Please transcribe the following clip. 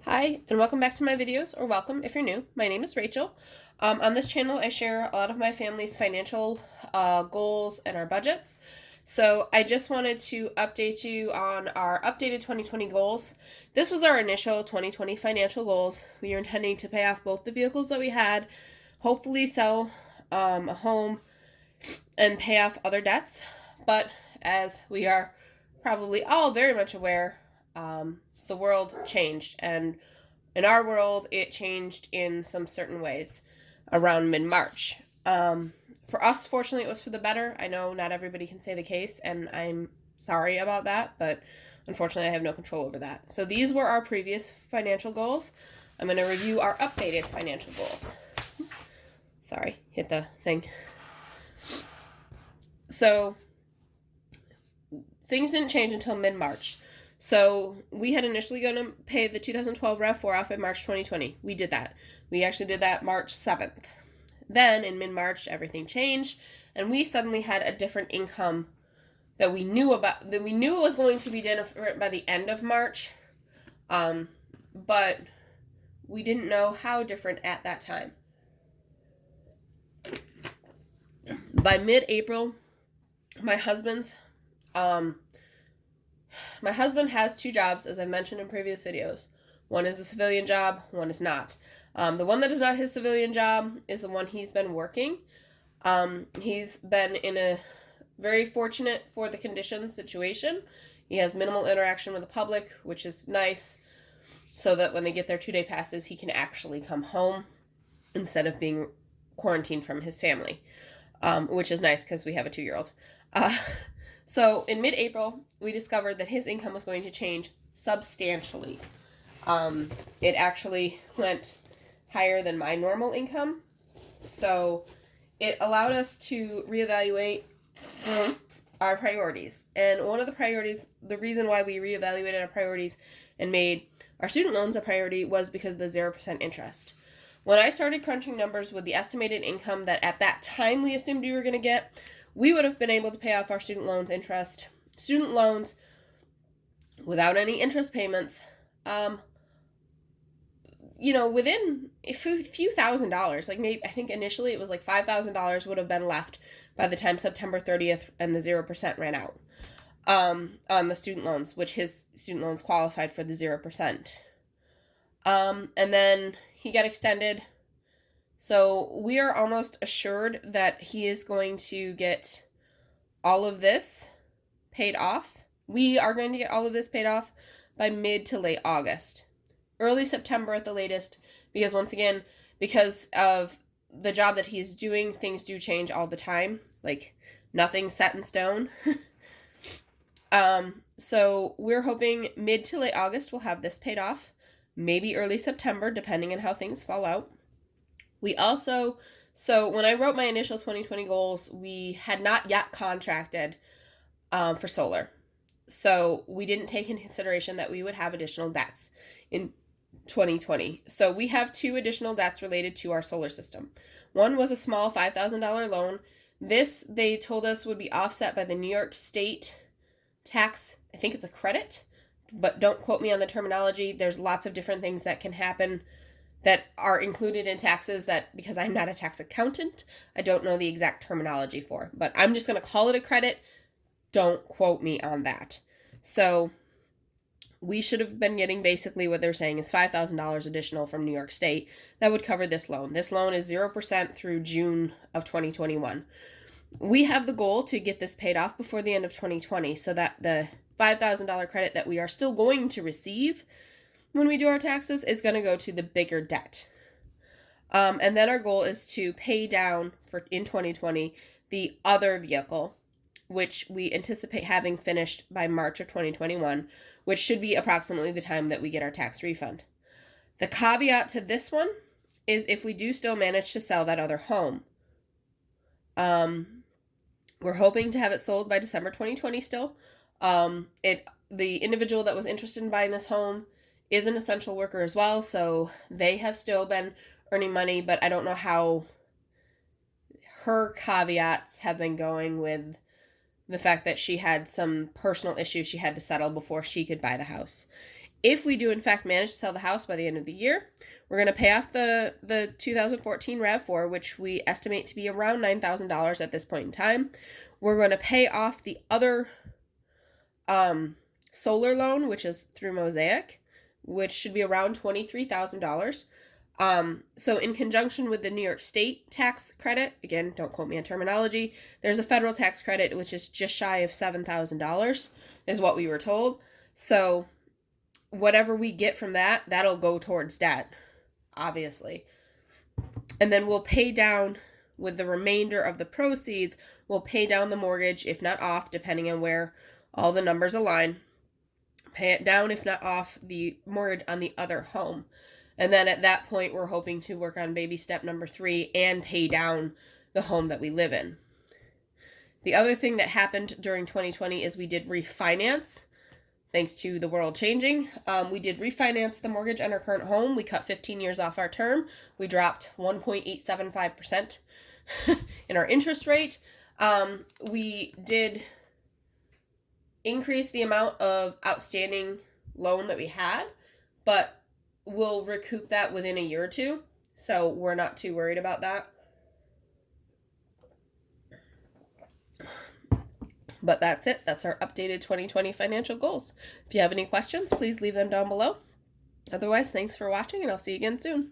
Hi, and welcome back to my videos, or welcome if you're new. My name is Rachel. On this channel, I share a lot of my family's financial goals and our budgets. So I just wanted to update you on our updated 2020 goals. This was our initial 2020 financial goals. We are intending to pay off both the vehicles that we had, hopefully sell a home, and pay off other debts. But as we are probably all very much aware, the world changed, and in our world, it changed in some certain ways around mid-March. For us, fortunately, it was for the better. I know not everybody can say the case, and I'm sorry about that, but unfortunately, I have no control over that. So these were our previous financial goals. I'm going to review our updated financial goals. Sorry, hit the thing. So things didn't change until mid-March. So we had initially going to pay the 2012 RAV4 off in March 2020. We did that. We actually did that March 7th. Then in mid-March, everything changed, and we suddenly had a different income that we knew about, that we knew it was going to be different by the end of March, but we didn't know how different at that time. By mid-April, my husband has two jobs, as I've mentioned in previous videos. One is a civilian job, one is not. The one that is not his civilian job is the one he's been working. He's been in a very fortunate for the conditions situation. He has minimal interaction with the public, which is nice, so that when they get their 2-day passes, he can actually come home instead of being quarantined from his family, which is nice because we have a 2-year-old. So in mid-April, we discovered that his income was going to change substantially. It actually went higher than my normal income. So it allowed us to reevaluate our priorities. And one of the priorities, the reason why we reevaluated our priorities and made our student loans a priority, was because of the 0% interest. When I started crunching numbers with the estimated income that at that time we assumed we were going to get, we would have been able to pay off our student loans without any interest payments, within a few $1,000s. Like, maybe, I think initially it was like $5,000 would have been left by the time September 30th and the 0% ran out on the student loans, which his student loans qualified for the 0%. And then he got extended. So we are almost assured that he is going to get all of this paid off. We are going to get all of this paid off by mid to late August. Early September at the latest, because once again, because of the job that he's doing, things do change all the time. Like, nothing's set in stone. So we're hoping mid to late August we'll have this paid off. Maybe early September, depending on how things fall out. So when I wrote my initial 2020 goals, we had not yet contracted for solar. So we didn't take into consideration that we would have additional debts in 2020. So we have 2 additional debts related to our solar system. One was a small $5,000 loan. This, they told us, would be offset by the New York State tax. I think it's a credit, but don't quote me on the terminology. There's lots of different things that can happen that are included in taxes that, because I'm not a tax accountant, I don't know the exact terminology for. But I'm just going to call it a credit. Don't quote me on that. So we should have been getting, basically what they're saying is $5,000 additional from New York State that would cover this loan. This loan is 0% through June of 2021. We have the goal to get this paid off before the end of 2020, so that the $5,000 credit that we are still going to receive when we do our taxes is going to go to the bigger debt. And then our goal is to pay down in 2020 the other vehicle, which we anticipate having finished by March of 2021, which should be approximately the time that we get our tax refund. The caveat to this one is if we do still manage to sell that other home. We're hoping to have it sold by December 2020 still. The individual that was interested in buying this home is an essential worker as well, so they have still been earning money, but I don't know how her caveats have been going with the fact that she had some personal issues she had to settle before she could buy the house. If we do in fact manage to sell the house by the end of the year, we're going to pay off the 2014 RAV4, which we estimate to be around $9,000 at this point in time. We're going to pay off the other solar loan, which is through Mosaic, which should be around $23,000. So in conjunction with the New York State tax credit, again, don't quote me on terminology, there's a federal tax credit, which is just shy of $7,000, is what we were told. So whatever we get from that, that'll go towards debt, obviously. And then we'll pay down, with the remainder of the proceeds, we'll pay down the mortgage, if not off, depending on where all the numbers align. Pay it down, if not off, the mortgage on the other home. And then at that point, we're hoping to work on baby step number 3 and pay down the home that we live in. The other thing that happened during 2020 is we did refinance. Thanks to the world changing, we did refinance the mortgage on our current home. We cut 15 years off our term. We dropped 1.875% in our interest rate. We did increase the amount of outstanding loan that we had, but we'll recoup that within a year or two. So we're not too worried about that. But that's it. That's our updated 2020 financial goals. If you have any questions, please leave them down below. Otherwise, thanks for watching, and I'll see you again soon.